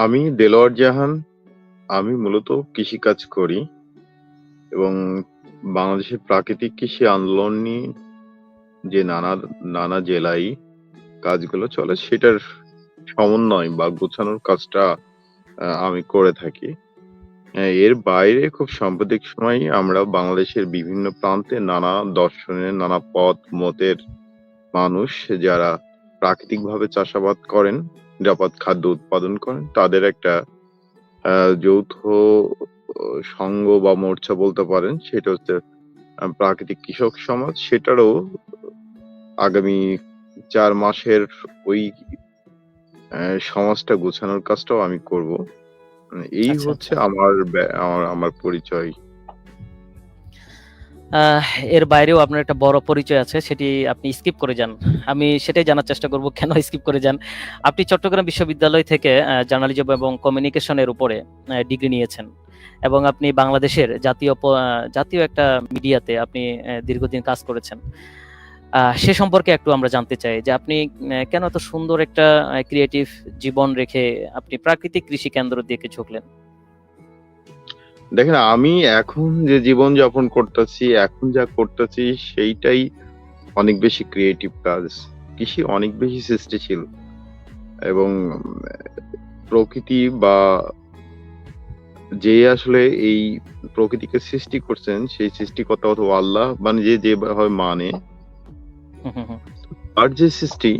আমি দেলোয়ার জাহান। আমি মূলত কৃষিকাজ করি এবং বাংলাদেশের প্রাকৃতিক কৃষি আন্দোলন নিয়ে যে নানা জেলায় কাজগুলো চলে সেটার সমন্বয় বা গোছানোর কাজটা আমি করে থাকি। এর বাইরে খুব সাম্প্রতিক সময়ে আমরা বাংলাদেশের বিভিন্ন প্রান্তে নানা দর্শনের, নানা পথ মতের মানুষ যারা প্রাকৃতিকভাবে চাষাবাদ করেন, নিরাপদ খাদ্য উৎপাদন করেন, তাদের একটা যৌথ সংঘ বা মোর্চা বলতে পারেন। সেটা হচ্ছে প্রাকৃতিক কৃষক সমাজ। সেটারও আগামী ৪ মাসের ওই সমাজটা গোছানোর কাজটাও আমি করব। এই আচ্ছা, হচ্ছে আচ্ছা। আমার পরিচয়। এর বাইরেও আপনার একটা বড় পরিচয় আছে, সেটি আপনি স্কিপ করে যান। আমি সেটাই জানার চেষ্টা করব কেন স্কিপ করে যান? আপনি চট্টগ্রাম বিশ্ববিদ্যালয় থেকে জার্নালিজম এবং কমিউনিকেশনের উপরে ডিগ্রি নিয়েছেন এবং আপনি বাংলাদেশের জাতীয় একটা মিডিয়াতে আপনি দীর্ঘদিন কাজ করেছেন। সে সম্পর্কে একটু আমরা জানতে চাই যে আপনি কেন এত সুন্দর একটা ক্রিয়েটিভ জীবন রেখে আপনি প্রাকৃতিক কৃষি কেন্দ্র দিকে ঝুঁকলেন? দেখেন, আমি এখন যে জীবনযাপন করতেছি, এখন যা করতেছি সেইটাই অনেক বেশি ক্রিয়েটিভ কাজ। কৃষি অনেক বেশি সৃষ্টিশীল এবং প্রকৃতি বা যে আসলে এই প্রকৃতিকে সৃষ্টি করছেন সেই সৃষ্টিকর্তা অথবা আল্লাহ মানে যে যেভাবে মানে হুম, হুম, হুম। আর যে সৃষ্টি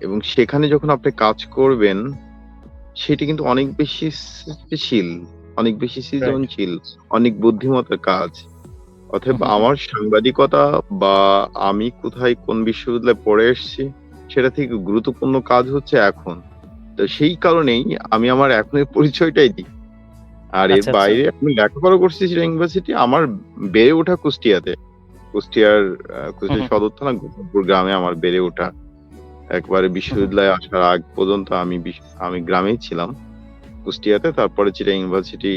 এবং সেখানে যখন আপনি কাজ করবেন সেটি কিন্তু অনেক বেশি সৃষ্টিশীল, অনেক বেশি রাইট। সৃজনশীল, অনেক বুদ্ধিমত্তার কাজ। হুম, অতএব হুম, হুম। আমার সাংবাদিকতা বা আমি কোথায় কোন বিশ্ববিদ্যালয়ে পড়ে এসেছি সেটা থেকে গুরুত্বপূর্ণ কাজ হচ্ছে এখন। তো সেই কারণেই আমি আমার এখনের পরিচয়টাই দিই। আর এর আচ্ছা, আচ্ছা। বাইরে আমি লেখাপড়া করছি চিটাগাং ইউনিভার্সিটি। আমার বেড়ে ওঠা কুষ্টিয়াতে। কুষ্টিয়ার হুম, কুষ্টিয়া হুম, হুম। সদর থানা গোপালপুর গ্রামে আমার বেড়ে ওঠা। একবারে হুম, হুম। বিশ্ববিদ্যালয়ে আসার আগ পর্যন্ত আমি গ্রামেই ছিলাম কুষ্টিয়াতে। তারপরে চিটাগাং ইউনিভার্সিটি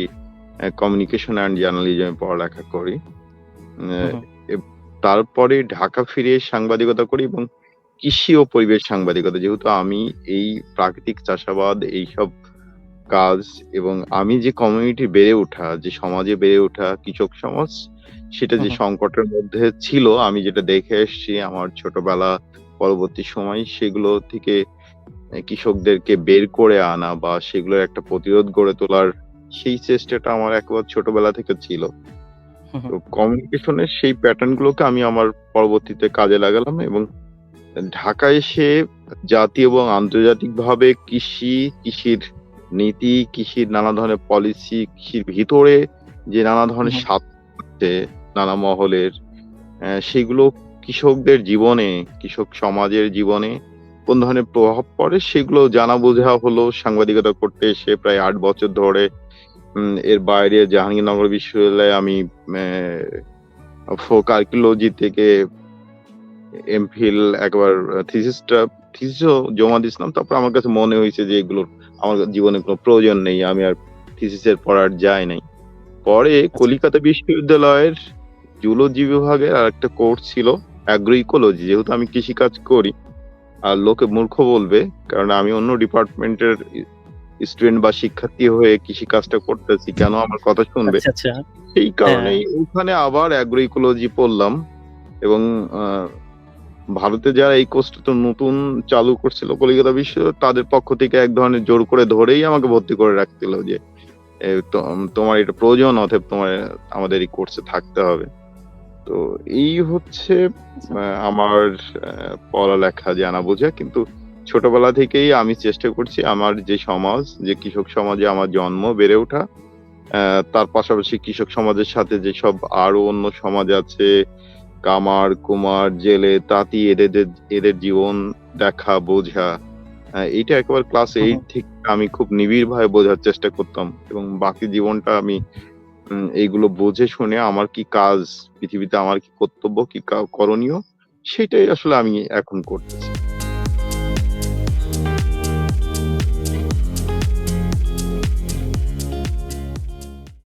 কমিউনিকেশন অ্যান্ড জার্নালিজমে পড়ালেখা করি। হুম, আহ, হুম। তারপরে ঢাকা ফিরে সাংবাদিকতা করি এবং কৃষি ও পরিবেশ সাংবাদিকতা। যেহেতু আমি এই প্রাকৃতিক চাষাবাদ এইসব কাজ এবং আমি যে কমিউনিটি বেড়ে ওঠা, যে সমাজে বেড়ে ওঠা কৃষক সমাজ, সেটা হুম, যে হুম। সংকটের মধ্যে ছিল, আমি যেটা দেখে এসেছি আমার ছোটবেলা, পরবর্তী সময় সেগুলো থেকে কৃষকদেরকে বের করে আনা বা সেগুলোর একটা প্রতিরোধ গড়ে তোলার সেই চেষ্টাটা আমার একেবারে ছোটবেলা থেকে ছিল। হুম, তো হুম। কমিউনিকেশনের সেই প্যাটার্ন গুলোকে আমি আমার পরবর্তীতে কাজে লাগালাম এবং ঢাকায় এসে জাতীয় এবং আন্তর্জাতিকভাবে কৃষির নীতি, কৃষির নানা ধরনের পলিসি, কৃষির ভিতরে যে নানা হুম, ধরনের হুম। স্বার্থ আছে নানা মহলের, সেগুলো কৃষকদের জীবনে, কৃষক সমাজের জীবনে কোন ধরনের প্রভাব পড়ে সেগুলো জানা বোঝা হলো সাংবাদিকতা করতে এসে প্রায় ৮ বছর ধরে। এর বাইরে জাহাঙ্গীরনগর বিশ্ববিদ্যালয়ে আমি ফোক আর্কিওলজি থেকে এমফিল একবার থিসিসও জমা দিয়েছিলাম। তারপর আমার কাছে মনে হয়েছে যে এগুলোর আমার জীবনে কোনো প্রয়োজন নেই। আমি আর থিসিসের পড়া আর যাই নাই। পরে আচ্ছা। কলিকাতা বিশ্ববিদ্যালয়ের জুলজি বিভাগের আরেকটা কোর্স ছিল অ্যাগ্রো ইকোলজি। যেহেতু আমি কৃষিকাজ করি আর লোকে মূর্খ বলবে কারণ আমি অন্য ডিপার্টমেন্টের স্টুডেন্ট বা শিক্ষার্থী হয়ে কৃষিকাজটা করতেছি। কেন আমার কথা শুনবে? আচ্ছা, আচ্ছা। সেই হ্যাঁ। কারণেই ওখানে আবার অ্যাগ্রো ইকোলজি পড়লাম এবং আ ভারতে যারা এই কোর্সটা তো নতুন চালু করছিল কলিকাতা বিশ্ববিদ্যালয়, তাদের পক্ষ থেকে এক ধরনের জোর করে ধরেই আমাকে ভর্তি করে রাখছিল যে, তোমার এটা প্রয়োজন অতএব তোমার আমাদের এই কোর্সে থাকতে হবে। তো এই হচ্ছে আচ্ছা। আমার পড়ালেখা জানা বোঝা। কিন্তু ছোটবেলা থেকেই আমি চেষ্টা করছি আমার যে সমাজ, যে কৃষক সমাজে আমার জন্ম, বেড়ে ওঠা, তার পাশাপাশি কৃষক সমাজের সাথে যেসব আরো অন্য সমাজ আছে, কামার, কুমার, জেলে, তাঁতি, এদের জীবন দেখা, বোঝা। এইটা একেবারে ক্লাস হুম, 8 হুম। থেকে আমি খুব নিবিড়ভাবে বোঝার চেষ্টা করতাম এবং বাকি জীবনটা আমি এইগুলো বুঝে শুনে আমার কি কাজ, পৃথিবীতে আমার কি কর্তব্য, কি করণীয়, সেটাই আসলে আমি এখন করতেছি।